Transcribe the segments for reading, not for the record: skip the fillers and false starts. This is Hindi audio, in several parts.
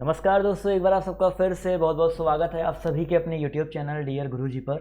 नमस्कार दोस्तों, एक बार आप सबका फिर से बहुत बहुत स्वागत है आप सभी के अपने यूट्यूब चैनल डियर गुरुजी पर।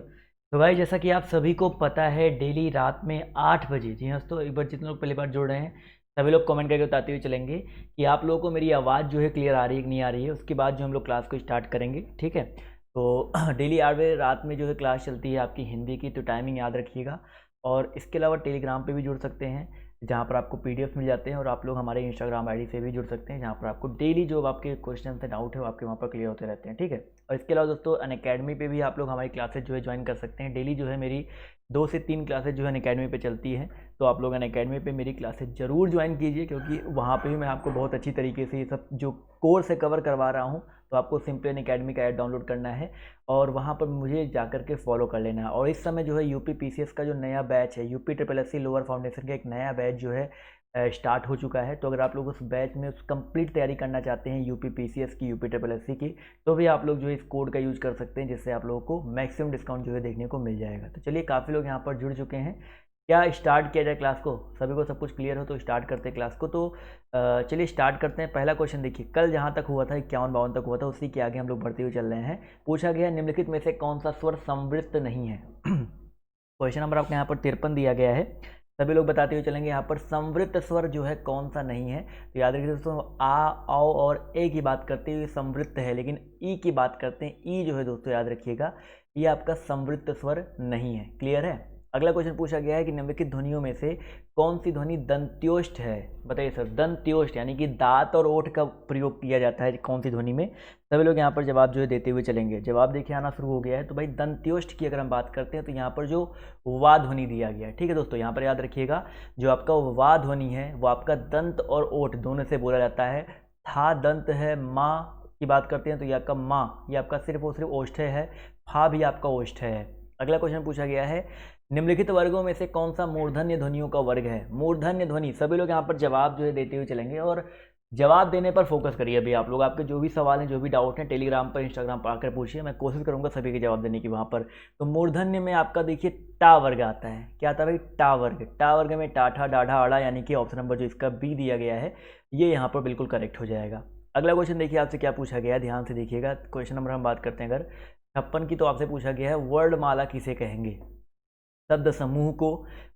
तो भाई, जैसा कि आप सभी को पता है, डेली रात में 8 बजे, जी हाँ दोस्तों, एक बार जितने लोग पहली बार जुड़ रहे हैं सभी लोग कमेंट करके बताते हुए चलेंगे कि आप लोगों को मेरी आवाज़ जो है क्लियर आ रही है कि नहीं आ रही है। उसके बाद जो हम लोग क्लास को स्टार्ट करेंगे, ठीक है। तो डेली 8 बजे रात में जो है क्लास चलती है आपकी हिंदी की, तो टाइमिंग याद रखिएगा। और इसके अलावा टेलीग्राम पे भी जुड़ सकते हैं, जहाँ पर आपको पीडीएफ मिल जाते हैं, और आप लोग हमारे इंस्टाग्राम आईडी से भी जुड़ सकते हैं, जहाँ पर आपको डेली जो आपके क्वेश्चन से डाउट है वो आपके वहाँ पर क्लियर होते रहते हैं, ठीक है। और इसके अलावा दोस्तों, अनअकैडमी पे भी आप लोग हमारी क्लासेज जो है ज्वाइन कर सकते हैं। डेली जो है मेरी 2 से 3 क्लासेज जो है अनअकैडमी पे चलती हैं, तो आप लोग अनअकैडमी पे मेरी क्लासेज ज़रूर ज्वाइन कीजिए, क्योंकि वहाँ पे भी मैं आपको बहुत अच्छी तरीके से ये सब जो कोर्स है कवर करवा रहा हूँ। तो आपको सिंपली अनअकैडमी का ऐप डाउनलोड करना है और वहाँ पर मुझे जा करके फॉलो कर लेना है। और इस समय जो है यूपी पीसीएस का जो नया बैच है, UP triple SC lower foundation का एक नया बैच जो है स्टार्ट हो चुका है। तो अगर आप लोग उस बैच में उस कंप्लीट तैयारी करना चाहते हैं यूपी पीसीएस की, यूपी ट्रिपल एससी की, तो भी आप लोग जो है इस कोड का यूज़ कर सकते हैं, जिससे आप लोगों को मैक्सिमम डिस्काउंट जो है देखने को मिल जाएगा। तो चलिए, काफ़ी लोग यहाँ पर जुड़ चुके हैं। क्या स्टार्ट किया जाए क्लास को? सभी को सब कुछ क्लियर हो तो स्टार्ट करते हैं क्लास को। तो चलिए स्टार्ट करते हैं। पहला क्वेश्चन देखिए, कल जहाँ तक हुआ था 51-52 तक हुआ था, उसी के आगे हम लोग बढ़ते हुए चल रहे हैं। पूछा गया, निम्नलिखित में से कौन सा स्वर संवृत्त नहीं है? क्वेश्चन नंबर आपके यहाँ पर 53 दिया गया है। सभी लोग बताते हुए चलेंगे यहाँ पर संवृत्त स्वर जो है कौन सा नहीं है। तो याद रखिए दोस्तों, आ, औ और ए की बात करते हुए संवृत्त है, लेकिन ई की बात करते हैं, ई जो है दोस्तों याद रखिएगा, ये आपका संवृत्त स्वर नहीं है। क्लियर है? अगला क्वेश्चन पूछा गया है कि निम्नलिखित ध्वनियों में से कौन सी ध्वनि दंत्योष्ठ है? बताइए सर। दंत्योष्ठ यानी कि दांत और ओठ का प्रयोग किया जाता है कौन सी ध्वनि में? सभी लोग यहाँ पर जवाब जो है देते हुए चलेंगे। जवाब देखिए आना शुरू हो गया है। तो भाई, दंत्योष्ठ की अगर हम बात करते हैं तो यहाँ पर जो वा ध्वनि दिया गया है, ठीक है दोस्तों, यहाँ पर याद रखिएगा, जो आपका वा ध्वनि है वो आपका दंत और ओठ दोनों से बोला जाता है। था दंत है, माँ की बात करते हैं तो ये आपका माँ, ये आपका सिर्फ और सिर्फ ओष्ठ्य है। फा भी आपका ओष्ठ्य है। अगला क्वेश्चन पूछा गया है, निम्नलिखित वर्गों में से कौन सा मूर्धन्य ध्वनियों का वर्ग है? मूर्धन्य ध्वनि, सभी लोग यहाँ पर जवाब जो है देते हुए चलेंगे, और जवाब देने पर फोकस करिए। अभी आप लोग, आपके जो भी सवाल हैं, जो भी डाउट हैं, टेलीग्राम पर, इंस्टाग्राम पर आकर पूछिए, मैं कोशिश करूंगा सभी के जवाब देने की वहाँ पर। तो मूर्धन्य में आपका देखिए टा वर्ग आता है। क्या आता है भाई? टा वर्ग। टा वर्ग में टाठा, डाढ़ा, अड़ा, यानी कि ऑप्शन नंबर जो इसका बी दिया गया है, ये यहाँ पर बिल्कुल करेक्ट हो जाएगा। अगला क्वेश्चन देखिए आपसे क्या पूछा गया है, ध्यान से देखिएगा। क्वेश्चन नंबर हम बात करते हैं अगर 56 की, तो आपसे पूछा गया है वर्णमाला किसे कहेंगे? शब्द समूह को,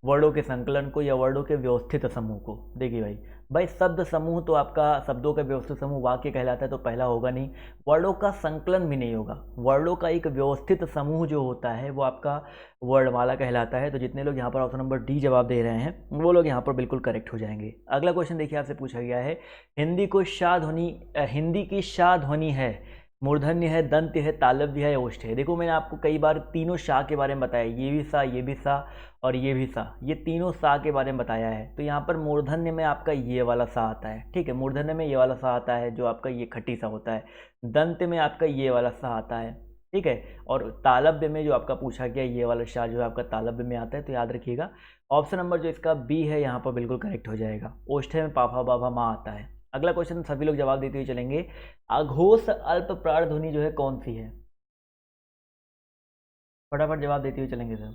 वर्डों के संकलन को, या वर्डों के व्यवस्थित समूह को? देखिए भाई, शब्द समूह तो आपका शब्दों का व्यवस्थित समूह वाक्य कहलाता है, तो पहला होगा नहीं। वर्डों का संकलन भी नहीं होगा। वर्डों का एक व्यवस्थित समूह जो होता है वो आपका वर्णमाला कहलाता है। तो जितने लोग यहाँ पर ऑप्शन नंबर डी जवाब दे रहे हैं वो लोग यहाँ पर बिल्कुल करेक्ट हो जाएंगे। अगला क्वेश्चन देखिए आपसे पूछा गया है, हिंदी की शाह ध्वनि है, मूर्धन्य है, दंत्य है, तालव्य है, ओष्ठ है। देखो, मैंने आपको कई बार तीनों शाह के बारे में बताया, ये भी सा, ये भी सा और ये भी सा, ये तीनों सा के बारे में बताया है। तो यहाँ पर मूर्धन्य में आपका ये वाला सा आता है, ठीक है, मूर्धन्य में ये वाला सा आता है जो आपका ये खट्टी सा होता है। दंत्य में आपका ये वाला सा आता है, ठीक है। और तालव्य में जो आपका पूछा गया, ये वाला शाह जो है आपका तालव्य में आता है। तो याद रखिएगा, ऑप्शन नंबर जो इसका बी है यहाँ पर बिल्कुल करेक्ट हो जाएगा। ओष्ठ में पाफा बाभा माँ आता है। अगला क्वेश्चन सभी लोग जवाब देते हुए चलेंगे, अघोष अल्प प्राण ध्वनि जो है कौन सी है? फटाफट जवाब देते हुए चलेंगे सर।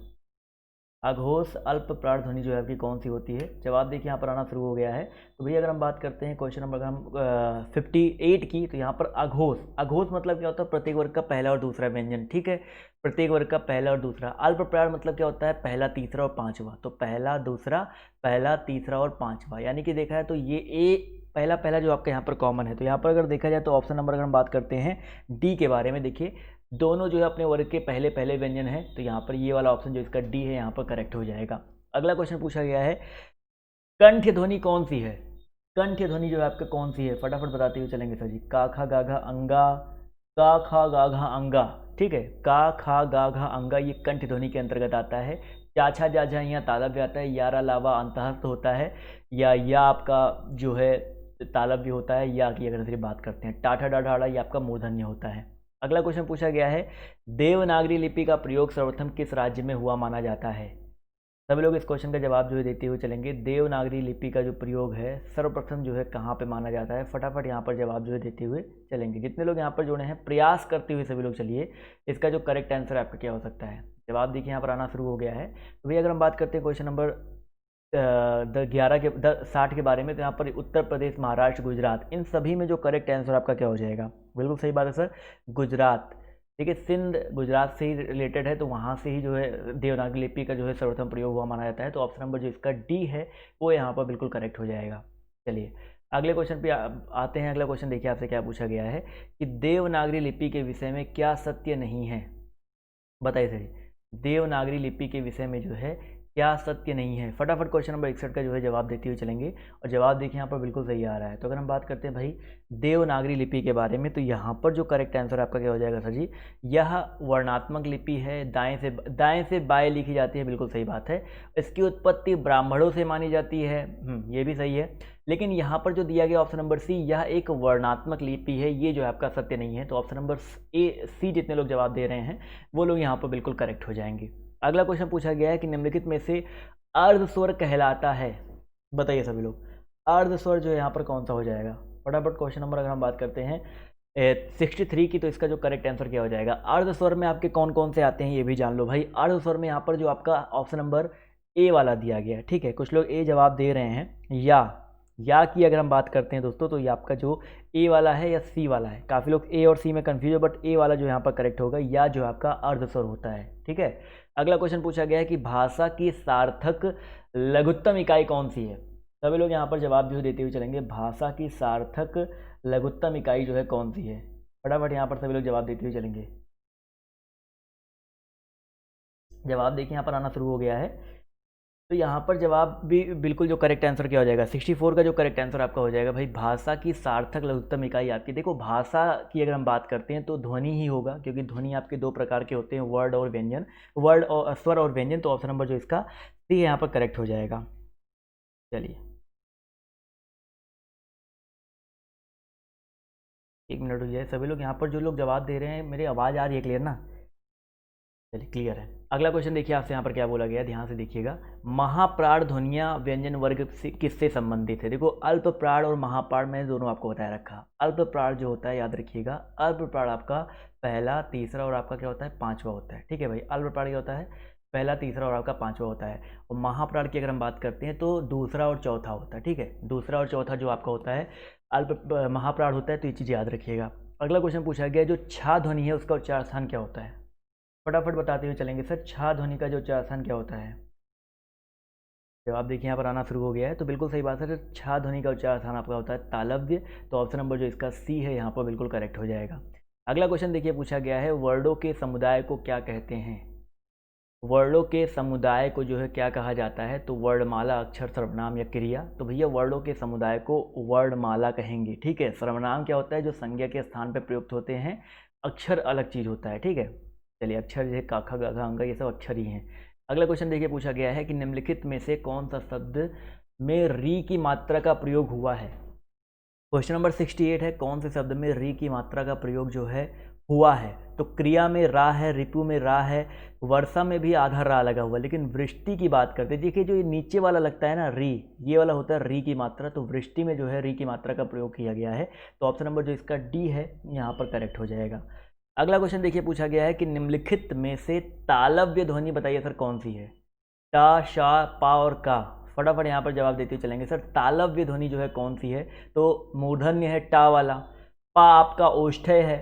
अघोष अल्प प्राण ध्वनि जो है आपकी कौन सी होती है? जवाब देखिए यहाँ पर आना शुरू हो गया है। तो भैया, अगर हम बात करते हैं क्वेश्चन नंबर हम 58 की, तो यहाँ पर अघोष, अघोष मतलब क्या होता है? प्रत्येक वर्ग का पहला और दूसरा व्यंजन, ठीक है, प्रत्येक वर्ग का पहला और दूसरा। अल्प प्राण मतलब क्या होता है? पहला, तीसरा और पांचवा। तो पहला, दूसरा, पहला, तीसरा और पांचवा, यानी कि देखा है तो ये ए पहला पहला जो आपका यहाँ पर कॉमन है। तो यहाँ पर अगर देखा जाए तो ऑप्शन नंबर अगर हम बात करते हैं डी के बारे में, देखिए दोनों जो है अपने वर्ग के पहले पहले व्यंजन है। तो यहाँ पर ये वाला ऑप्शन जो इसका डी है यहाँ पर करेक्ट हो जाएगा। अगला क्वेश्चन पूछा गया है, कंठ ध्वनि कौन सी है? कंठ ध्वनि जो है आपका कौन सी है? फटाफट बताते हुए चलेंगे सर जी। का खा गा घा अंगा, का खा गा घा अंगा, ठीक है, का खा गा घा अंगा, ये कंठ ध्वनि के अंतर्गत आता है। चाछा जाझा यहाँ तालव्य आता है, यारा लावा अंतहस्त होता है, या आपका जो है तालव्य होता है, या की अगर सिर्फ बात करते हैं टाठा डाढ़ा, ये आपका मूर्धन्य होता है। अगला क्वेश्चन पूछा गया है, देवनागरी लिपि का प्रयोग सर्वप्रथम किस राज्य में हुआ माना जाता है? सभी लोग इस क्वेश्चन का जवाब जो है देते हुए चलेंगे। देवनागरी लिपि का जो प्रयोग है सर्वप्रथम जो है कहाँ पे माना जाता है? फटाफट यहाँ पर जवाब जो है देते हुए चलेंगे। जितने लोग यहाँ पर जुड़े हैं प्रयास करते हुए सभी लोग चलिए, इसका जो करेक्ट आंसर आपका क्या हो सकता है? जवाब देखिए यहाँ पर आना शुरू हो गया है। तो भैया, अगर हम बात करते हैं क्वेश्चन नंबर 60 के बारे में, तो यहाँ पर उत्तर प्रदेश, महाराष्ट्र, गुजरात, इन सभी में जो करेक्ट आंसर आपका क्या हो जाएगा? बिल्कुल सही बात है सर, गुजरात। ठीक है, सिंध गुजरात से ही रिलेटेड है, तो वहाँ से ही जो है देवनागरी लिपि का जो है सर्वप्रथम प्रयोग हुआ माना जाता है। तो ऑप्शन नंबर जो इसका डी है वो यहाँ पर बिल्कुल करेक्ट हो जाएगा। चलिए अगले क्वेश्चन पे आते हैं। अगला क्वेश्चन देखिए आपसे क्या पूछा गया है कि देवनागरी लिपि के विषय में क्या सत्य नहीं है? बताइए सर, देवनागरी लिपि के विषय में जो है क्या सत्य नहीं है? फटाफट क्वेश्चन नंबर 61 का जो है जवाब देते हुए चलेंगे, और जवाब देखिए यहाँ पर बिल्कुल सही आ रहा है। तो अगर हम बात करते हैं भाई देवनागरी लिपि के बारे में, तो यहाँ पर जो करेक्ट आंसर आपका क्या हो जाएगा सर जी? यह वर्णात्मक लिपि है, दाएं से बाएं लिखी जाती है, बिल्कुल सही बात है। इसकी उत्पत्ति ब्राह्मणों से मानी जाती है, ये भी सही है। लेकिन यहाँ पर जो दिया गया ऑप्शन नंबर सी, यह एक वर्णात्मक लिपि है, ये जो है आपका सत्य नहीं है। तो ऑप्शन नंबर सी जितने लोग जवाब दे रहे हैं वो लोग यहाँ पर बिल्कुल करेक्ट हो जाएंगे। अगला क्वेश्चन पूछा गया है कि निम्नलिखित में से अर्ध स्वर कहलाता है? बताइए सभी लोग, अर्ध स्वर जो है यहाँ पर कौन सा हो जाएगा? फटाफट क्वेश्चन नंबर अगर हम बात करते हैं 63 की, तो इसका जो करेक्ट आंसर क्या हो जाएगा? अर्ध स्वर में आपके कौन कौन से आते हैं ये भी जान लो भाई। अर्ध स्वर में यहाँ पर जो आपका ऑप्शन नंबर ए वाला दिया गया है, ठीक है, कुछ लोग ए जवाब दे रहे हैं। या की अगर हम बात करते हैं दोस्तों, तो ये आपका जो ए वाला है या सी वाला है, काफ़ी लोग ए और सी में कंफ्यूज है, बट ए वाला जो यहाँ पर करेक्ट होगा, या जो आपका अर्ध स्वर होता है। ठीक है, अगला क्वेश्चन पूछा गया है कि भाषा की सार्थक लघुत्तम इकाई कौन सी है? सभी लोग यहाँ पर जवाब जो देते हुए चलेंगे, भाषा की सार्थक लघुत्तम इकाई जो है कौन सी है? फटाफट यहाँ पर सभी लोग जवाब देते हुए चलेंगे। जवाब देखिए यहाँ पर आना शुरू हो गया है। तो यहाँ पर जवाब भी बिल्कुल जो करेक्ट आंसर क्या हो जाएगा? 64 का जो करेक्ट आंसर आपका हो जाएगा भाई, भाषा की सार्थक लघुत्तम इकाई आपकी। देखो भाषा की अगर हम बात करते हैं तो ध्वनि ही होगा, क्योंकि ध्वनि आपके दो प्रकार के होते हैं, वर्ड और व्यंजन, वर्ड और स्वर और व्यंजन। तो ऑप्शन नंबर जो इसका सी है यहाँ पर करेक्ट हो जाएगा। चलिए 1 मिनट हो जाए, सभी लोग यहाँ पर जो लोग जवाब दे रहे हैं, मेरी आवाज़ आ रही है क्लियर ना? चलिए क्लियर है। अगला क्वेश्चन देखिए आपसे यहाँ पर क्या बोला गया, ध्यान से देखिएगा। महाप्राण ध्वनियाँ व्यंजन वर्ग से किससे संबंधित है? देखो अल्प प्राण और महाप्राण में दोनों आपको बताया रखा। अल्प प्राण जो होता है याद रखिएगा, अल्प प्राण आपका पहला, तीसरा और आपका क्या होता है? पांचवा होता है। ठीक है भाई, अल्प प्राण क्या होता है? पहला, तीसरा और आपका पांचवा होता है। और महाप्राण की अगर हम बात करते हैं तो दूसरा और चौथा होता है। ठीक है, दूसरा और चौथा जो आपका होता है अल्प महाप्राण होता है। तो ये चीज़ याद रखिएगा। अगला क्वेश्चन पूछा गया, जो छा ध्वनि है उसका उच्चार स्थान क्या होता है? फटाफट बताते हुए चलेंगे सर, छा ध्वनि का जो उच्चार स्थान क्या होता है? जवाब देखिए यहाँ पर आना शुरू हो गया है। तो बिल्कुल सही बात है सर, छा ध्वनि का उच्चार स्थान आपका होता है तालव्य। तो ऑप्शन नंबर जो इसका सी है यहाँ पर बिल्कुल करेक्ट हो जाएगा। अगला क्वेश्चन देखिए पूछा गया है, वर्णों के समुदाय को क्या कहते हैं? वर्णों के समुदाय को जो है क्या कहा जाता है? तो वर्णमाला, अक्षर, सर्वनाम या क्रिया। तो भैया वर्णों के समुदाय को वर्णमाला कहेंगे। ठीक है, सर्वनाम क्या होता है? जो संज्ञा के स्थान पर प्रयुक्त होते हैं। अक्षर अलग चीज़ होता है। ठीक है, चलिए अक्षर जो है का, ख, ग, घ, अंग, ये सब अक्षर ही हैं। अगला क्वेश्चन देखिए पूछा गया है कि निम्नलिखित में से कौन सा शब्द में री की मात्रा का प्रयोग हुआ है? क्वेश्चन नंबर 68 है, कौन से शब्द में री की मात्रा का प्रयोग जो है हुआ है? तो क्रिया में रा है, रिपु में रा है, वर्षा में भी आधा रा लगा हुआ। लेकिन वृष्टि की बात करते हैं, देखिए जो ये नीचे वाला लगता है ना री, ये वाला होता है री की मात्रा। तो वृष्टि में जो है री की मात्रा का प्रयोग किया गया है। तो ऑप्शन नंबर जो इसका डी है यहाँ पर करेक्ट हो जाएगा। अगला क्वेश्चन देखिए पूछा गया है कि निम्नलिखित में से तालव्य ध्वनि बताइए सर कौन सी है? टा, शा, पा और का। फटाफट यहाँ पर जवाब देते हुए चलेंगे सर, तालव्य ध्वनि जो है कौन सी है? तो मूर्धन्य है टा वाला, पा आपका ओष्ठ्य है,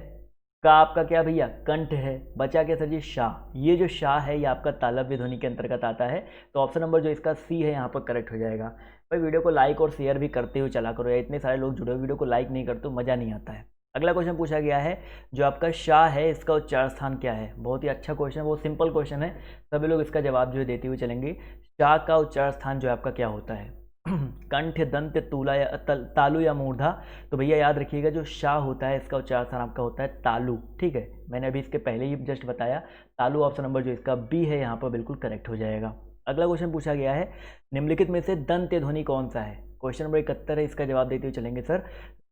का आपका क्या भैया? कंठ है, बचा क्या सर जी? शाह। ये जो शाह है ये आपका तालव्य ध्वनि के अंतर्गत आता है। तो ऑप्शन नंबर जो इसका सी है यहाँ पर करेक्ट हो जाएगा। भाई वीडियो को लाइक और शेयर भी करते हुए चला करो, या इतने सारे लोग जुड़े हुए, वीडियो को लाइक नहीं करते तो मज़ा नहीं आता है। अगला क्वेश्चन पूछा गया है, जो आपका शाह है इसका उच्चार स्थान क्या है? बहुत ही अच्छा क्वेश्चन है, बहुत सिंपल क्वेश्चन है, सभी लोग इसका जवाब जो है देते हुए चलेंगे। शाह का उच्चार स्थान जो आपका क्या होता है? कंठ, दंत, तूला या तालु या मूर्धा। तो भैया याद रखिएगा, जो शाह होता है इसका उच्चार स्थान आपका होता है तालु। ठीक है, मैंने अभी इसके पहले ही जस्ट बताया, तालु। ऑप्शन नंबर जो इसका बी है यहाँ पर बिल्कुल करेक्ट हो जाएगा। अगला क्वेश्चन पूछा गया है, निम्नलिखित में से दंत्य ध्वनि कौन सा है? क्वेश्चन नंबर 71 है, इसका जवाब देते हुए चलेंगे सर।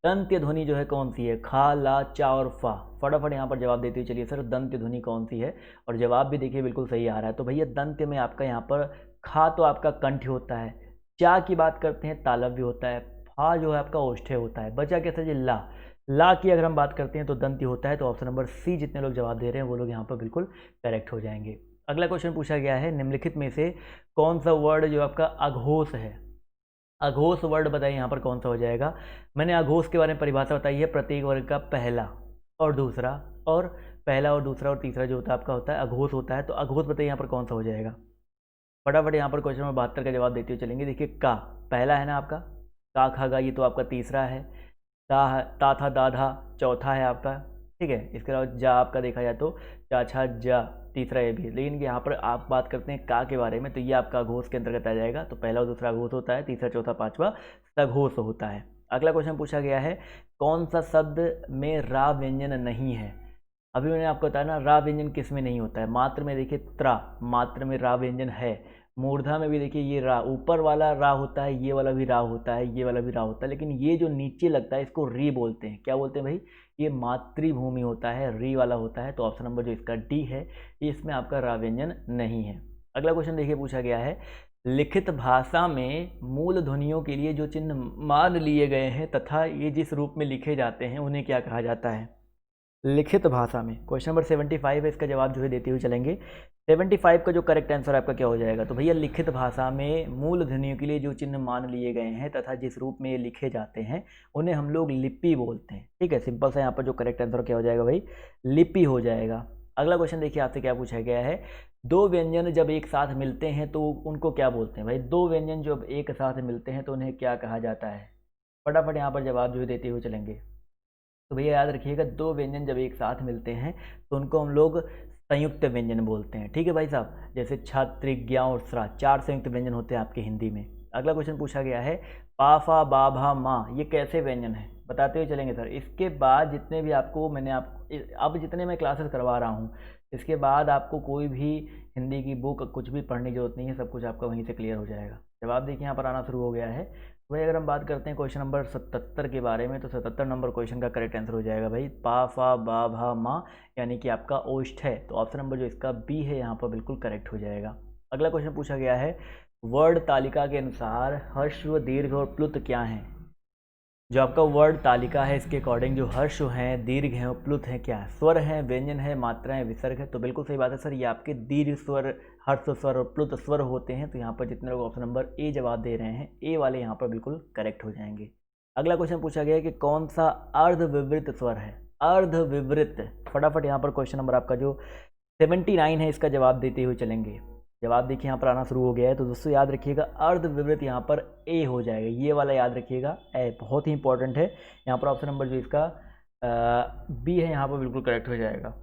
दंत्य ध्वनि जो है कौन सी है? खा, ला, चा और फा। फटाफट यहाँ पर जवाब देते हुए चलिए सर, दंत्य ध्वनि कौन सी है? और जवाब भी देखिए बिल्कुल सही आ रहा है। तो भैया दंत्य में आपका यहाँ पर खा तो आपका कंठ होता है, चा की बात करते हैं तालव्य होता है, फा जो है आपका ओष्ठ्य होता है, बचा क्या सर जी? ला की अगर हम बात करते हैं तो दंत्य होता है। तो ऑप्शन नंबर सी जितने लोग जवाब दे रहे हैं वो लोग यहाँ पर बिल्कुल करेक्ट हो जाएंगे। अगला क्वेश्चन पूछा गया है, निम्नलिखित में से कौन सा वर्ड जो आपका अघोष है, अघोष वर्ड बताइए यहाँ पर कौन सा हो जाएगा। मैंने अघोष के बारे में परिभाषा बताई है, प्रत्येक वर्ग का पहला और दूसरा, और पहला और दूसरा और तीसरा जो होता है आपका होता है अघोष होता है। तो अघोष बताइए यहाँ पर कौन सा हो जाएगा। फटाफट यहाँ पर क्वेश्चन नंबर 72 का जवाब देते हुए चलेंगे। देखिए का पहला है ना आपका, का खा गा ये तो आपका तीसरा है, ता था दाधा चौथा है आपका, ठीक है। इसके अलावा जा आपका देखा जाए तो चा छा जा तीसरा ये भी है। लेकिन यहाँ पर आप बात करते हैं का के बारे में, तो ये आपका अघोष के अंतर्गत आ जाएगा। तो पहला और दूसरा अघोष होता है, तीसरा चौथा पांचवा सघोष होता है। अगला क्वेश्चन पूछा गया है, कौन सा शब्द में रा व्यंजन नहीं है। अभी मैंने आपको बताया ना रा व्यंजन किस में नहीं होता है। मात्र में देखिए त्रा, मात्र में रा व्यंजन है। मूर्धा में भी देखिए ये रा, ऊपर वाला रा होता है, ये वाला भी रा होता है, ये वाला भी रा होता है, लेकिन ये जो नीचे लगता है इसको री बोलते हैं। क्या बोलते हैं भाई, ये मातृभूमि होता है, री वाला होता है। तो ऑप्शन नंबर जो इसका डी है, इसमें आपका रा व्यंजन नहीं है। अगला क्वेश्चन देखिए पूछा गया है, लिखित भाषा में मूल ध्वनियों के लिए जो चिन्ह मान लिए गए हैं तथा ये जिस रूप में लिखे जाते हैं उन्हें क्या कहा जाता है। लिखित भाषा में क्वेश्चन नंबर 75 है, इसका जवाब जो है देते हुए चलेंगे। 75 का जो करेक्ट आंसर आपका क्या हो जाएगा, तो भैया लिखित भाषा में मूल ध्वनियों के लिए जो चिन्ह मान लिए गए हैं तथा जिस रूप में ये लिखे जाते हैं उन्हें हम लोग लिपि बोलते हैं, ठीक है। सिंपल सा यहाँ पर जो करेक्ट आंसर क्या हो जाएगा भाई, लिपि हो जाएगा। अगला क्वेश्चन देखिए आपसे क्या पूछा गया है, दो व्यंजन जब एक साथ मिलते हैं तो उनको क्या बोलते हैं भाई। दो व्यंजन जब एक साथ मिलते हैं तो उन्हें क्या कहा जाता है। फटाफट यहाँ पर जवाब जो है देते हुए चलेंगे। तो भैया याद रखिएगा, दो व्यंजन जब एक साथ मिलते हैं तो उनको हम लोग संयुक्त व्यंजन बोलते हैं, ठीक है भाई साहब। जैसे छात्र, ज्ञा और स्रा, 4 संयुक्त व्यंजन होते हैं आपके हिंदी में। अगला क्वेश्चन पूछा गया है, पा फा बा भा माँ ये कैसे व्यंजन है, बताते हुए चलेंगे सर। इसके बाद जितने भी आपको मैंने अब जितने मैं क्लासेस करवा रहा हूँ, इसके बाद आपको कोई भी हिंदी की बुक कुछ भी पढ़ने की जरूरत नहीं है, सब कुछ आपका वहीं से क्लियर हो जाएगा। जवाब देखिए यहाँ पर आना शुरू हो गया है। भाई अगर हम बात करते हैं क्वेश्चन नंबर 77 के बारे में, तो 77 नंबर क्वेश्चन का करेक्ट आंसर हो जाएगा भाई पा फा बा भा माँ, यानी कि आपका ओष्ठ है। तो ऑप्शन नंबर जो इसका बी है यहाँ पर बिल्कुल करेक्ट हो जाएगा। अगला क्वेश्चन पूछा गया है, वर्ड तालिका के अनुसार ह्रस्व, दीर्घ और प्लुत क्या हैं। जो आपका वर्ड तालिका है इसके अकॉर्डिंग जो ह्रस्व हैं, दीर्घ हैं और प्लुत हैं क्या है, स्वर हैं, व्यंजन है, मात्राएं, विसर्ग है। तो बिल्कुल सही बात है सर, ये आपके दीर्घ स्वर, ह्रस्व स्वर और प्लुत स्वर होते हैं। तो यहाँ पर जितने लोग ऑप्शन नंबर ए जवाब दे रहे हैं, ए वाले यहाँ पर बिल्कुल करेक्ट हो जाएंगे। अगला क्वेश्चन पूछा गया है कि कौन सा अर्धविवृत स्वर है, अर्धविवृत। फटाफट यहाँ पर क्वेश्चन नंबर आपका जो 79 है इसका जवाब देते हुए चलेंगे। जवाब देखिए यहाँ पर आना शुरू हो गया है। तो दोस्तों याद रखिएगा, अर्धविवृत यहाँ पर ए हो जाएगा, ये वाला याद रखिएगा, ए बहुत ही इंपॉर्टेंट है। यहाँ पर ऑप्शन नंबर जो इसका बी है यहाँ पर बिल्कुल करेक्ट हो जाएगा।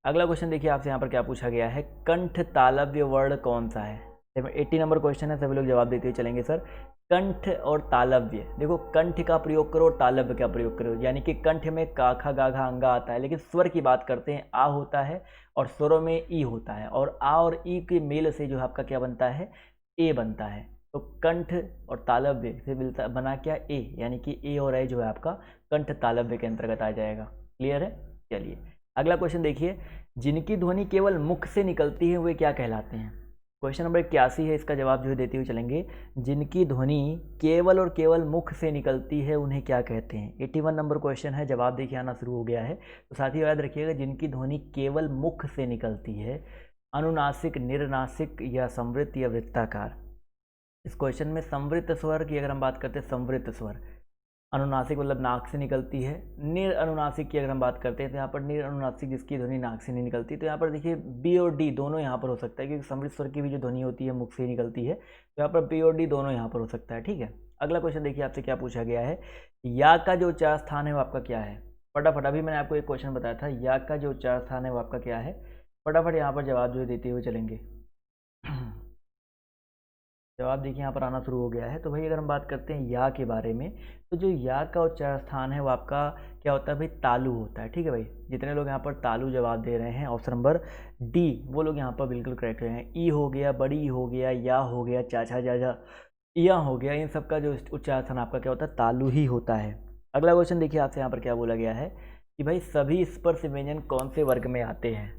अगला क्वेश्चन देखिए आपसे यहाँ पर क्या पूछा गया है, कंठ तालव्य वर्ण कौन सा है। 80 नंबर क्वेश्चन है, सभी लोग जवाब देते हुए चलेंगे सर। कंठ और तालव्य, देखो कंठ का प्रयोग करो और तालव्य का प्रयोग करो, यानी कि कंठ में का खा गा घा अंगा आता है, लेकिन स्वर की बात करते हैं आ होता है और स्वरों में ई होता है, और आ और ई के मेल से जो आपका क्या बनता है, ए बनता है। तो कंठ और तालव्य से मिलता बना क्या, ए, यानी कि ए और ए जो है आपका कंठ तालव्य के अंतर्गत आ जाएगा। क्लियर है। चलिए अगला क्वेश्चन देखिए, जिनकी ध्वनि केवल मुख से निकलती है वे क्या कहलाते हैं। क्वेश्चन नंबर 81 है, इसका जवाब जो है देते हुए चलेंगे। जिनकी ध्वनि केवल और केवल मुख से निकलती है उन्हें क्या कहते हैं। 81 नंबर क्वेश्चन है, जवाब देखिए आना शुरू हो गया है। तो साथ ही याद रखिएगा, जिनकी ध्वनि केवल मुख से निकलती है, अनुनासिक, निर्नासिक या संवृत्त या वृत्ताकार। इस क्वेश्चन में संवृत्त स्वर की अगर हम बात करते हैं, संवृत्त स्वर अनुनासिक मतलब नाक से निकलती है। निर अनुनासिक की अगर हम बात करते हैं तो यहाँ पर निर अनुनासिक जिसकी ध्वनि नाक से नहीं निकलती, तो यहाँ पर देखिए बी और डी दोनों यहाँ पर हो सकता है, क्योंकि समृद्ध स्वर की भी जो ध्वनि होती है मुख से ही निकलती है, तो यहाँ पर बी और डी दोनों यहाँ पर हो सकता है। ठीक है। अगला क्वेश्चन देखिए आपसे क्या पूछा गया है, या का जो उच्चार स्थान है वो आपका क्या है। फटाफट, अभी मैंने आपको एक क्वेश्चन बताया था, या का जो उच्चार स्थान है वो आपका क्या है। फटाफट यहाँ पर जवाब जो है देते हुए चलेंगे। जवाब देखिए यहाँ पर आना शुरू हो गया है। तो भाई अगर हम बात करते हैं या के बारे में, तो जो या का उच्चार स्थान है वो आपका क्या होता है भाई, तालु होता है। ठीक है भाई, जितने लोग यहाँ पर तालु जवाब दे रहे हैं ऑप्शन नंबर डी, वो लोग यहाँ पर बिल्कुल करेक्ट हैं। ई हो गया, बड़ी हो गया, या हो गया, चाचा जाजा, या हो गया, इन सब का जो उच्चार स्थान आपका क्या होता है, तालु ही होता है। अगला क्वेश्चन देखिए आपसे यहाँ पर क्या बोला गया है कि भाई सभी स्पर्श व्यंजन कौन से वर्ग में आते हैं।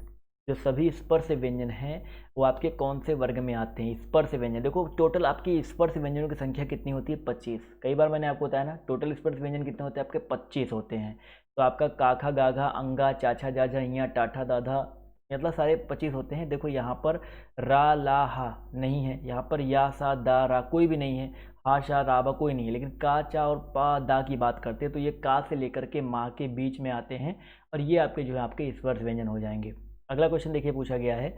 जो सभी स्पर्श व्यंजन हैं वो आपके कौन से वर्ग में आते हैं। स्पर्श व्यंजन देखो, टोटल आपकी स्पर्श व्यंजनों की संख्या कितनी होती है, 25। कई बार मैंने आपको बताया ना, टोटल स्पर्श व्यंजन कितने होते हैं आपके, 25 होते हैं। तो आपका काखा गाघा अंगा चाछा जाझा इया टाठा दाधा मतलब सारे 25 होते हैं। देखो यहाँ पर रा ला हा नहीं है, यहाँ पर या सा दा रा कोई भी नहीं है, हा शा रा बा कोई नहीं है, लेकिन का चा और पा दा की बात करते हैं तो ये का से लेकर के माँ के बीच में आते हैं और ये आपके जो है आपके स्पर्श व्यंजन हो जाएंगे। अगला क्वेश्चन देखिए पूछा गया है,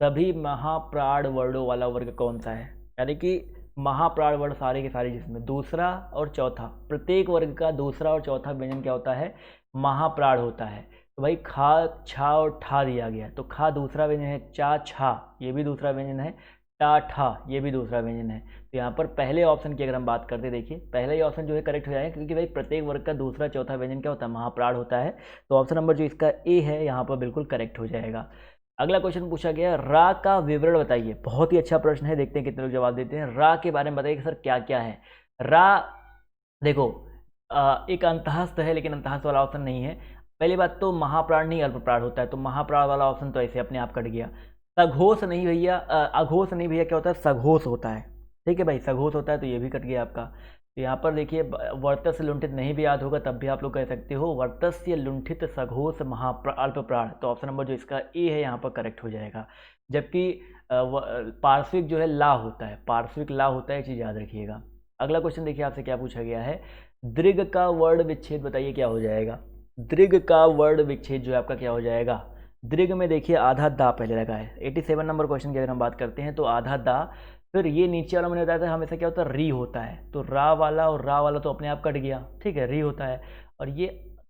सभी महाप्राण वर्णों वाला वर्ग कौन सा है? यानी कि महाप्राण वर्ण सारे के सारे जिसमें दूसरा और चौथा, प्रत्येक वर्ग का दूसरा और चौथा व्यंजन क्या होता है? महाप्राण होता है। तो भाई खा छा और ठा दिया गया है, तो खा दूसरा व्यंजन है, चा छा ये भी दूसरा व्यंजन है, टा ठा ये भी दूसरा व्यंजन है। तो यहाँ पर पहले ऑप्शन की अगर हम बात करते देखिए, पहला ही ऑप्शन जो है करेक्ट हो जाएगा, क्योंकि भाई प्रत्येक वर्ग का दूसरा चौथा व्यंजन क्या होता है? महाप्राण होता है। तो ऑप्शन नंबर जो इसका ए है यहाँ पर बिल्कुल करेक्ट हो जाएगा। अगला क्वेश्चन पूछा गया, रा का विवरण बताइए। बहुत ही अच्छा प्रश्न है, देखते हैं कितने लोग जवाब देते हैं। रा के बारे में बताइए कि सर क्या क्या है रा। देखो एक अंतःस्थ है, लेकिन अंतःस्थ वाला ऑप्शन नहीं है। पहली बात तो महाप्राण नहीं अल्पप्राण होता है, तो महाप्राण वाला ऑप्शन तो ऐसे अपने आप कट गया। सघोष नहीं भैया, अघोष नहीं भैया, क्या होता है? सघोष होता है। ठीक है भाई, सघोष होता है, तो ये भी कट गया आपका। तो यहाँ पर देखिए वर्तस्य लुंठित नहीं भी याद होगा तब भी आप लोग कह सकते हो वर्तस्य लुंठित सघोष अल्पप्राण। तो ऑप्शन नंबर जो इसका ए है यहाँ पर करेक्ट हो जाएगा। जबकि पार्श्विक जो है ला होता है, पार्श्विक ला होता है, ये चीज़ याद रखिएगा। अगला क्वेश्चन देखिए आपसे क्या पूछा गया है, दीर्घ का वर्ण विच्छेद बताइए क्या हो जाएगा? दीर्घ का वर्ण विच्छेद जो है आपका क्या हो जाएगा? दीर्घ में देखिए आधा दा पहले लगा है। 87 नंबर क्वेश्चन की अगर हम बात करते हैं तो आधा दा, फिर ये नीचे वाला मैंने बताया था हमेशा क्या होता है? री होता है, तो रा वाला और रा वाला तो अपने आप कट गया, ठीक है, री होता है। और ये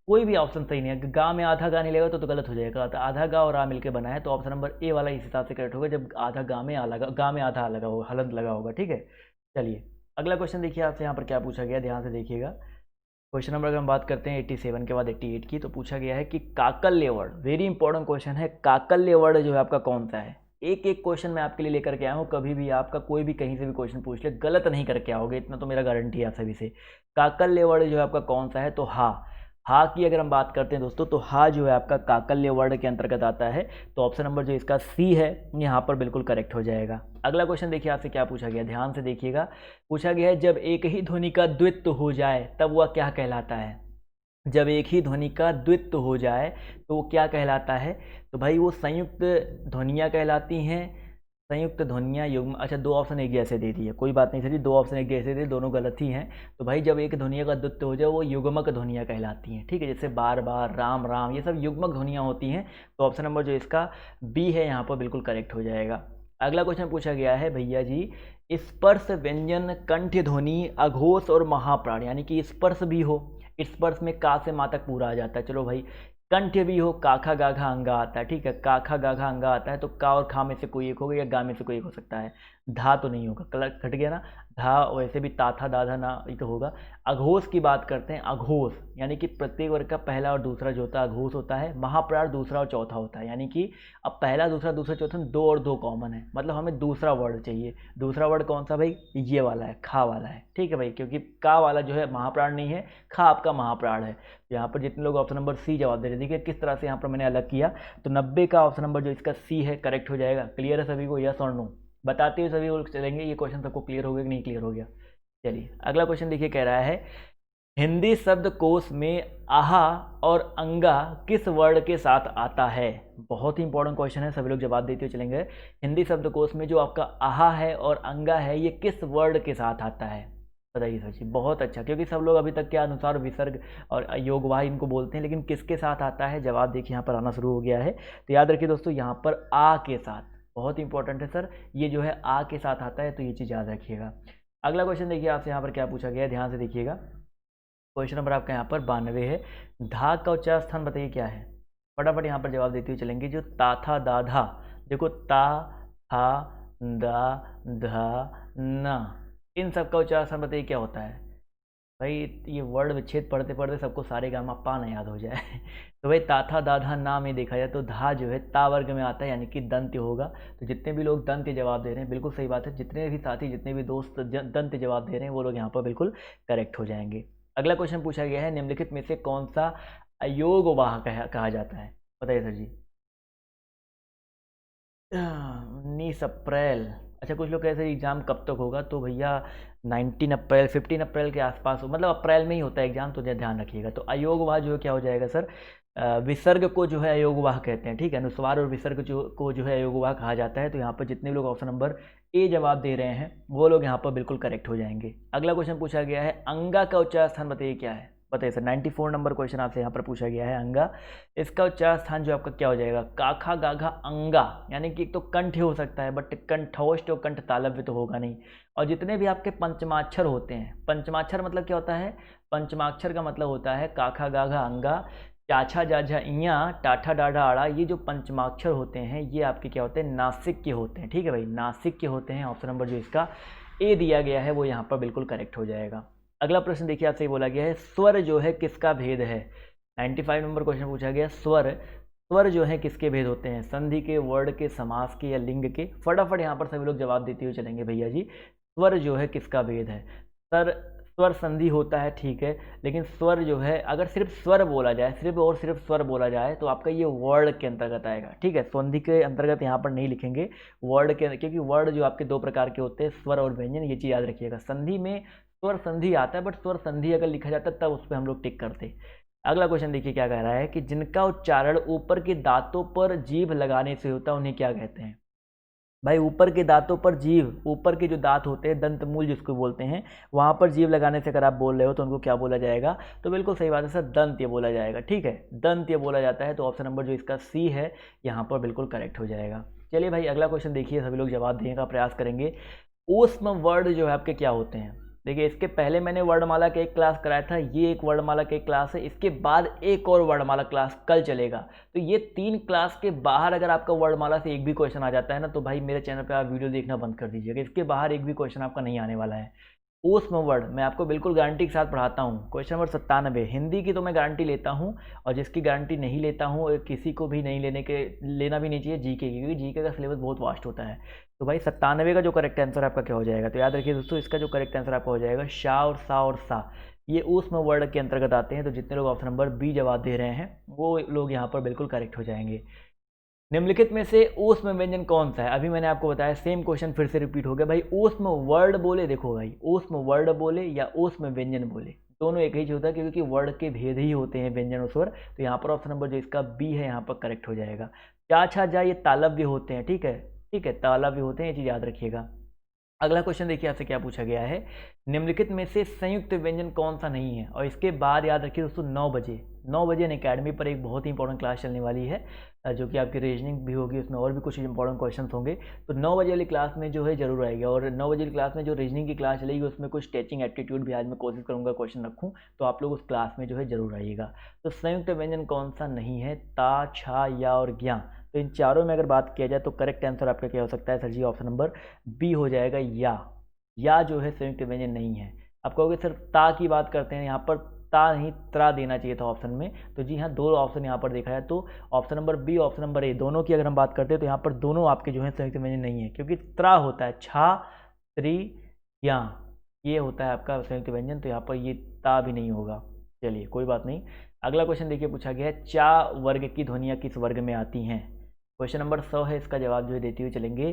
कोई भी ऑप्शन सही नहीं है, गा में आधा गा नहीं लेगा तो गलत हो जाएगा। तो आधा गा और रा मिलकर बना है, तो ऑप्शन नंबर ए वाला इस हिसाब से करेक्ट होगा जब आधा गा में गा में आधा लगा होगा, हलंत लगा होगा। ठीक है, चलिए अगला क्वेश्चन देखिए आपसे यहाँ पर क्या पूछा गया, ध्यान से देखिएगा। क्वेश्चन नंबर अगर हम बात करते हैं 87 के बाद 88 की, तो पूछा गया है कि काकल्य वर्ण, वेरी इंपॉर्टेंट क्वेश्चन है, काकल्य वर्ण जो है आपका कौन सा है? एक एक क्वेश्चन मैं आपके लिए लेकर के आया हूँ, कभी भी आपका कोई भी कहीं से भी क्वेश्चन पूछ ले गलत नहीं करके आओगे, इतना तो मेरा गारंटी है आप सभी से। काकल्य वर्ण जो है आपका कौन सा है? तो हा। हा की अगर हम बात करते हैं दोस्तों, तो हा जो है आपका काकल्य वर्ण के अंतर्गत आता है। तो ऑप्शन नंबर जो इसका सी है यहाँ पर बिल्कुल करेक्ट हो जाएगा। अगला क्वेश्चन देखिए आपसे क्या पूछा गया, ध्यान से देखिएगा। पूछा गया है जब एक ही ध्वनि का द्वित्व हो जाए तब वह क्या कहलाता है? जब एक ही ध्वनि का द्वित्व हो जाए तो वो क्या कहलाता है? तो भाई वो संयुक्त ध्वनियाँ कहलाती हैं। संयुक्त ध्वनियाँ युग्म, अच्छा दो ऑप्शन एक जैसे दे दिए, कोई बात नहीं सर जी, दो ऑप्शन एक जैसे दे, दोनों गलत ही हैं। तो भाई जब एक ध्वनिया का द्वित्व हो जाए वो युग्मक ध्वनियाँ कहलाती हैं। ठीक है, जैसे बार बार, राम राम, ये सब युग्मक ध्वनियाँ होती हैं। तो ऑप्शन नंबर जो इसका बी है यहाँ पर बिल्कुल करेक्ट हो जाएगा। अगला क्वेश्चन पूछा गया है भैया जी, स्पर्श व्यंजन कंठ ध्वनि अघोष और महाप्राण, यानी कि स्पर्श भी हो, स्पर्श में का से मा तक पूरा आ जाता है। चलो भाई कंठ भी हो, काखा गाघा अंगा आता है, ठीक है, काखा गाघा अंगा आता है, तो का और खा में से कोई एक होगा या गा में से कोई एक हो सकता है। धा तो नहीं होगा, कलर घट गया ना, धा वैसे भी ताथा दाधा ना ये तो होगा। अघोष की बात करते हैं, अघोष यानी कि प्रत्येक वर्ग का पहला और दूसरा जो होता है अघोष होता है। महाप्राण दूसरा और चौथा होता है, यानी कि अब पहला दूसरा दूसरा चौथा दो और दो कॉमन है, मतलब हमें दूसरा वर्ड चाहिए। दूसरा वर्ड कौन सा भाई? ये वाला है, खा वाला है। ठीक है भाई, क्योंकि का वाला जो है महाप्राण नहीं है, खा आपका महाप्राण है। यहाँ पर जितने लोग ऑप्शन नंबर सी जवाब दे रहे, देखिए किस तरह से यहाँ पर मैंने अलग किया। तो 90 का ऑप्शन नंबर जो इसका सी है करेक्ट हो जाएगा। क्लियर है सभी को, यस और नो बताते हुए सभी लोग चलेंगे। ये क्वेश्चन सबको क्लियर हो गया कि नहीं क्लियर हो गया? चलिए अगला क्वेश्चन देखिए, कह रहा है हिंदी शब्दकोश में आहा और अंगा किस वर्ण के साथ आता है? बहुत ही इंपॉर्टेंट क्वेश्चन है, सभी लोग जवाब देते हुए चलेंगे। हिंदी शब्दकोश में जो आपका आहा है और अंगा है, ये किस वर्ण के साथ आता है? बताइए सर जी। बहुत अच्छा, क्योंकि सब लोग अभी तक के अनुसार विसर्ग और योगवाही इनको बोलते हैं, लेकिन किसके साथ आता है? जवाब देखिए यहाँ पर आना शुरू हो गया है। तो याद रखिए दोस्तों, यहाँ पर आ के साथ, बहुत इंपॉर्टेंट है सर, ये जो है आ के साथ आता है, तो ये चीज़ याद रखिएगा। अगला क्वेश्चन देखिए आपसे यहाँ पर क्या पूछा गया है, ध्यान से देखिएगा। क्वेश्चन नंबर आपका यहाँ पर 92 है। धा का उच्चार स्थान बताइए क्या है? फटाफट यहाँ पर जवाब देते हुए चलेंगे। जो ता था दा धा, देखो ता था दा धा ना, इन सब का उच्चार स्थान बताइए क्या होता है? भाई ये वर्ड विच्छेद पढ़ते पढ़ते सबको सारे गामा पा ना याद हो जाए तो भाई ता था दा धा ना में देखा जाए तो धा जो है ता वर्ग में आता है, यानी कि दंत्य होगा। तो जितने भी लोग दंत्य जवाब दे रहे हैं बिल्कुल सही बात है, जितने भी साथी जितने भी दोस्त दंत्य जवाब दे रहे हैं वो लोग यहाँ पर बिल्कुल करेक्ट हो जाएंगे। अगला क्वेश्चन पूछा गया है, निम्नलिखित में से कौन सा अयोगवाह कहा जाता है? बताइए सर जी। 19 अप्रैल, अच्छा, कुछ लोग कैसे एग्ज़ाम कब तक होगा, तो भैया 19 अप्रैल 15 अप्रैल के आसपास हो, मतलब अप्रैल में ही होता है एग्ज़ाम, तो ध्यान रखिएगा। तो अयोगवाह जो है क्या हो जाएगा सर, विसर्ग को जो है अयोगवाह कहते हैं, ठीक है। अनुस्वार और विसर्ग जो है अयोगवाह कहा जाता है। तो यहाँ पर जितने भी लोग ऑप्शन नंबर ए जवाब दे रहे हैं वो लोग यहाँ पर बिल्कुल करेक्ट हो जाएंगे। अगला क्वेश्चन पूछा गया है, अंगा का उच्चार स्थान बताइए क्या है। बताइए सर, 94 नंबर क्वेश्चन आपसे यहाँ पर पूछा गया है, अंगा। इसका उच्चार स्थान जो आपका क्या हो जाएगा, काखा गाघा अंगा, यानी कि एक तो कंठ हो सकता है बट कंठोष्ठ और कंठ तालव्य तो होगा नहीं। और जितने भी आपके पंचमाक्षर होते हैं, पंचमाक्षर मतलब क्या होता है, पंचमाक्षर का मतलब होता है काखा गाघा अंगा, चाछा जाझा इया, टाठा डाढ़ा आड़ा। ये जो पंचमाक्षर होते हैं ये आपके क्या होते हैं, नासिक के होते हैं, ठीक है भाई, नासिक के होते हैं। ऑप्शन नंबर जो इसका ए दिया गया है वो यहाँ पर बिल्कुल करेक्ट हो जाएगा। अगला प्रश्न देखिए, आपसे बोला गया है स्वर जो है किसका भेद है। 95 नंबर क्वेश्चन पूछा गया, स्वर स्वर जो है किसके भेद होते हैं, संधि के, वर्ण के, समास के या लिंग के। फटाफट यहाँ पर सभी लोग जवाब देते हुए चलेंगे भैया जी। स्वर जो है किसका भेद है सर, स्वर संधि होता है, ठीक है, लेकिन स्वर जो है अगर सिर्फ स्वर बोला जाए, सिर्फ और सिर्फ स्वर बोला जाए तो आपका ये वर्ण के अंतर्गत आएगा, ठीक है। संधि के अंतर्गत यहाँ पर नहीं लिखेंगे, वर्ण के, क्योंकि वर्ण जो आपके दो प्रकार के होते हैं, स्वर और व्यंजन, ये चीज़ याद रखिएगा। संधि में स्वर संधि आता है, बट स्वर संधि अगर लिखा जाता है तब उस पर हम लोग टिक करते। अगला क्वेश्चन देखिए क्या कह रहा है कि जिनका उच्चारण ऊपर के दांतों पर जीभ लगाने से होता है उन्हें क्या कहते हैं। भाई ऊपर के दांतों पर जीभ, ऊपर के जो दांत होते हैं, दंत मूल जिसको बोलते हैं, वहां पर जीभ लगाने से अगर आप बोल रहे हो तो उनको क्या बोला जाएगा, तो बिल्कुल सही बात है सर, दंत ये बोला जाएगा, ठीक है, दंत ये बोला जाता है। तो ऑप्शन नंबर जो इसका सी है यहाँ पर बिल्कुल करेक्ट हो जाएगा। चलिए भाई अगला क्वेश्चन देखिए, सभी लोग जवाब देने का प्रयास करेंगे। ऊष्म वर्ण जो है आपके क्या होते हैं। देखिए इसके पहले मैंने वर्णमाला का एक क्लास कराया था, ये एक वर्णमाला का एक क्लास है, इसके बाद एक और वर्णमाला क्लास कल चलेगा। तो ये 3 क्लास के बाहर अगर आपका वर्णमाला से एक भी क्वेश्चन आ जाता है ना, तो भाई मेरे चैनल पे आप वीडियो देखना बंद कर दीजिएगा, इसके बाहर एक भी क्वेश्चन आपका नहीं आने वाला है। ऊष्म वर्ण मैं आपको बिल्कुल गारंटी के साथ पढ़ाता हूँ। क्वेश्चन नंबर 97 हिंदी की तो मैं गारंटी लेता हूँ, और जिसकी गारंटी नहीं लेता हूँ किसी को भी नहीं लेना भी नहीं चाहिए जीके की, क्योंकि जीके का सिलेबस बहुत वास्ट होता है। तो भाई 97 का जो करेक्ट आंसर आपका क्या हो जाएगा, तो याद रखिए दोस्तों, इसका जो करेक्ट आंसर आपका हो जाएगा शा और सा और सा, ये ऊष्म वर्ण के अंतर्गत आते हैं। तो जितने लोग ऑप्शन नंबर बी जवाब दे रहे हैं वो लोग यहाँ पर बिल्कुल करेक्ट हो जाएंगे। निम्नलिखित में से ऊष्म व्यंजन कौन सा है। अभी मैंने आपको बताया, सेम क्वेश्चन फिर से रिपीट हो गया भाई। ऊष्म वर्ड बोले, देखो भाई, ऊष्म वर्ड बोले या ऊष्म व्यंजन बोले, दोनों एक ही चीज होता है, क्योंकि वर्ड के भेद ही होते हैं, व्यंजन और स्वर। तो यहाँ पर ऑप्शन नंबर जो इसका बी है यहाँ पर करेक्ट हो जाएगा। चा छा जा ये तालव्य होते हैं, ठीक है, ठीक है, तालव्य होते हैं, ये चीज याद रखिएगा। अगला क्वेश्चन देखिए आपसे क्या पूछा गया है, निम्नलिखित में से संयुक्त व्यंजन कौन सा नहीं है। और इसके बाद याद रखिए दोस्तों 9 बजे अकेडमी पर एक बहुत ही इंपॉर्टेंट क्लास चलने वाली है, जो कि आपकी रीजनिंग भी होगी, उसमें और भी कुछ इंपॉर्टेंट क्वेश्चन होंगे। तो 9 बजे वाली क्लास में जो है जरूर आएगा। और 9 बजे वाली क्लास में जो रीजनिंग की क्लास चलेगी उसमें कुछ टीचिंग एप्टीट्यूड भी आज मैं कोशिश करूँगा क्वेश्चन रखूँ, तो आप लोग उस क्लास में जो है जरूर आइएगा। तो संयुक्त व्यंजन कौन सा नहीं है, ता, छा, या और ज्ञा। तो इन चारों में अगर बात किया जाए तो करेक्ट आंसर आपका क्या हो सकता है सर जी, ऑप्शन नंबर बी हो जाएगा, या जो है संयुक्त व्यंजन नहीं है। आप कहोगे सर ता की बात करते हैं, यहाँ पर ता नहीं त्रा देना चाहिए था ऑप्शन में। तो जी हाँ, 2 ऑप्शन यहाँ पर देखा है, तो option number B, option number A, दोनों की अगर हम बात करते हैं तो यहाँ पर दोनों आपके जो है संयुक्त व्यंजन नहीं है, क्योंकि त्रा होता है, छा, त्रि, या, ये होता है आपका संयुक्त व्यंजन। तो यहाँ पर ये ता भी नहीं होगा। चलिए कोई बात नहीं। अगला क्वेश्चन देखिए पूछा गया है, चा वर्ग की ध्वनियाँ किस वर्ग में आती हैं। क्वेश्चन नंबर 100 है, इसका जवाब जो है देते हुए चलेंगे।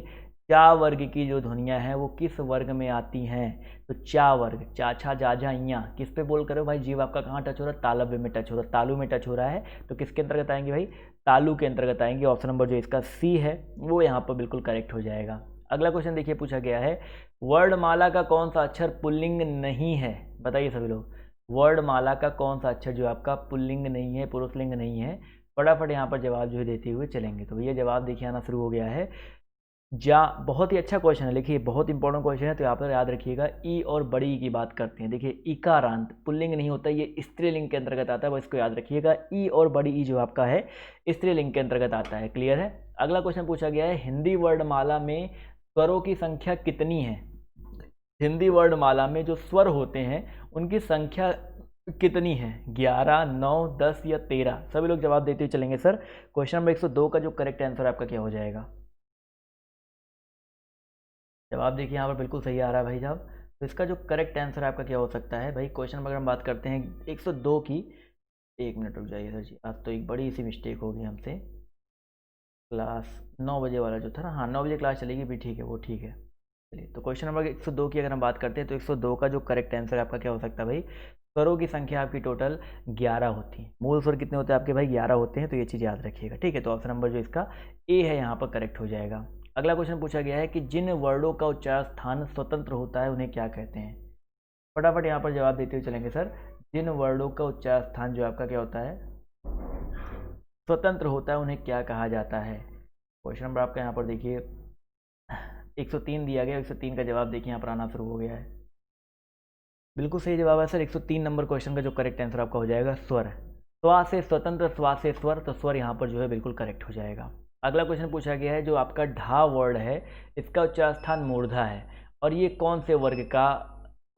चा वर्ग की जो ध्वनियाँ हैं वो किस वर्ग में आती हैं। तो चा वर्ग, चा छा जा झा इया, किस पे बोल करो भाई, जीव आपका कहाँ टच हो रहा है, तालव्य में टच हो रहा है, तालु में टच हो रहा है। तो किसके अंतर्गत आएंगे भाई, तालु के अंतर्गत आएंगे। ऑप्शन नंबर जो इसका सी है वो यहाँ पर बिल्कुल करेक्ट हो जाएगा। अगला क्वेश्चन देखिए पूछा गया है, वर्णमाला का कौन सा अक्षर पुल्लिंग नहीं है। बताइए सभी लोग, वर्णमाला का कौन सा अक्षर जो आपका पुल्लिंग नहीं है, पुरुषलिंग नहीं है। फटाफट यहाँ पर जवाब जो है देते हुए चलेंगे। तो भैया जवाब देखिए आना शुरू हो गया है। जा, बहुत ही अच्छा क्वेश्चन है, देखिए बहुत इंपॉर्टेंट क्वेश्चन है, तो यहाँ पर याद रखिएगा। ई और बड़ी ई की बात करते हैं। देखिए इकारांत पुल्लिंग नहीं होता, ये स्त्रीलिंग के अंतर्गत आता है, बस इसको याद रखिएगा। ई और बड़ी ई जो आपका है स्त्रीलिंग के अंतर्गत आता है। क्लियर है। अगला क्वेश्चन पूछा गया है, हिंदी वर्णमाला में स्वरों की संख्या कितनी है। हिंदी वर्णमाला में जो स्वर होते हैं उनकी संख्या कितनी है, 11, 9, 10 या 13। सभी लोग जवाब देते हुए चलेंगे सर। क्वेश्चन नंबर 102 का जो करेक्ट आंसर आपका क्या हो जाएगा। जवाब देखिए यहाँ पर बिल्कुल सही आ रहा है भाई साहब। तो इसका जो करेक्ट आंसर आपका क्या हो सकता है भाई। क्वेश्चन नंबर हम बात करते हैं 102 की। 1 मिनट रुक जाइए सर जी, आज तो एक बड़ी सी मिस्टेक होगी हमसे। क्लास 9 बजे वाला जो था ना, हाँ 9 बजे क्लास चलेगी भी, ठीक है, वो ठीक है। चलिए, तो क्वेश्चन नंबर 102 की अगर हम बात करते हैं तो 102 का जो करेक्ट आंसर आपका क्या हो सकता है भाई, स्वरों की संख्या आपकी टोटल 11 होती है। मूल स्वर कितने होते हैं आपके भाई, 11 होते हैं, तो ये चीज़ याद रखिएगा, ठीक है। तो ऑप्शन नंबर जो इसका ए है यहाँ पर करेक्ट हो जाएगा। अगला क्वेश्चन पूछा गया है कि जिन वर्णों का उच्चार स्थान स्वतंत्र होता है उन्हें क्या कहते हैं। फटाफट यहाँ पर जवाब देते हुए चलेंगे सर। जिन वर्णों का उच्चार स्थान जो आपका क्या होता है, स्वतंत्र होता है, उन्हें क्या कहा जाता है। क्वेश्चन नंबर आपका यहाँ पर देखिए 103 दिया गया, 103 का जवाब देखिए यहाँ पर आना शुरू हो गया है। बिल्कुल सही जवाब है सर, 103 नंबर क्वेश्चन का जो करेक्ट आंसर आपका हो जाएगा स्वर। स्वा से स्वतंत्र, स्वा से स्वर, तो स्वर यहाँ पर जो है बिल्कुल करेक्ट हो जाएगा। अगला क्वेश्चन पूछा गया है जो आपका ढा वर्ड है इसका उच्चार स्थान मूर्धा है और ये कौन से वर्ग का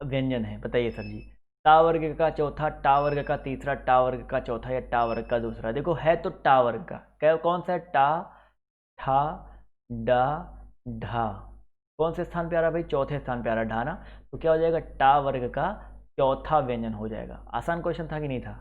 व्यंजन है, बताइए सर जी। टा वर्ग का चौथा, टा वर्ग का तीसरा, टा वर्ग का चौथा या टा वर्ग का दूसरा। देखो है तो टा वर्ग का, क्या कौन सा है, टा, ठा, डा, ढा। कौन से स्थान पे आ रहा भाई, चौथे स्थान पे आ रहा ढा ना, तो क्या हो जाएगा, टा वर्ग का चौथा व्यंजन हो जाएगा। आसान क्वेश्चन था कि नहीं था।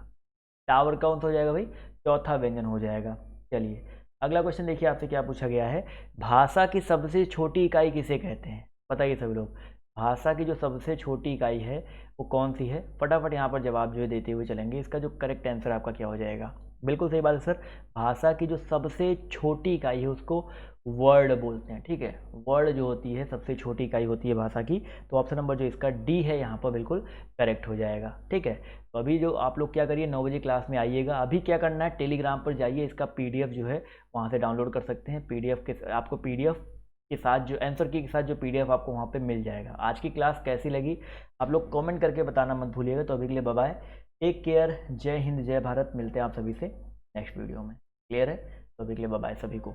टा वर्ग कौन सा हो जाएगा भाई, चौथा व्यंजन हो जाएगा। चलिए अगला क्वेश्चन देखिए आपसे क्या पूछा गया है, भाषा की सबसे छोटी इकाई किसे कहते हैं, बताइए सभी लोग। भाषा की जो सबसे छोटी इकाई है वो कौन सी है, फटाफट यहाँ पर जवाब जो है देते हुए चलेंगे। इसका जो करेक्ट आंसर आपका क्या हो जाएगा, बिल्कुल सही बात है सर। भाषा की जो सबसे छोटी इकाई है उसको वर्ड बोलते हैं, ठीक है। वर्ड जो होती है सबसे छोटी इकाई होती है भाषा की, तो ऑप्शन नंबर जो इसका डी है यहाँ पर बिल्कुल करेक्ट हो जाएगा, ठीक है। तो अभी जो आप लोग क्या करिए, 9 बजे क्लास में आइएगा। अभी क्या करना है, टेलीग्राम पर जाइए, इसका पीडीएफ जो है वहाँ से डाउनलोड कर सकते हैं। पीडीएफ के आपको पीडीएफ के साथ जो आंसर की के साथ जो पीडीएफ आपको वहाँ पे मिल जाएगा। आज की क्लास कैसी लगी आप लोग कमेंट करके बताना मत भूलिएगा। तो अभी के लिए बाय बाय, टेक केयर, जय हिंद जय भारत। मिलते हैं आप सभी से नेक्स्ट वीडियो में, क्लियर है। तो अभी के लिए बाय बाय सभी को।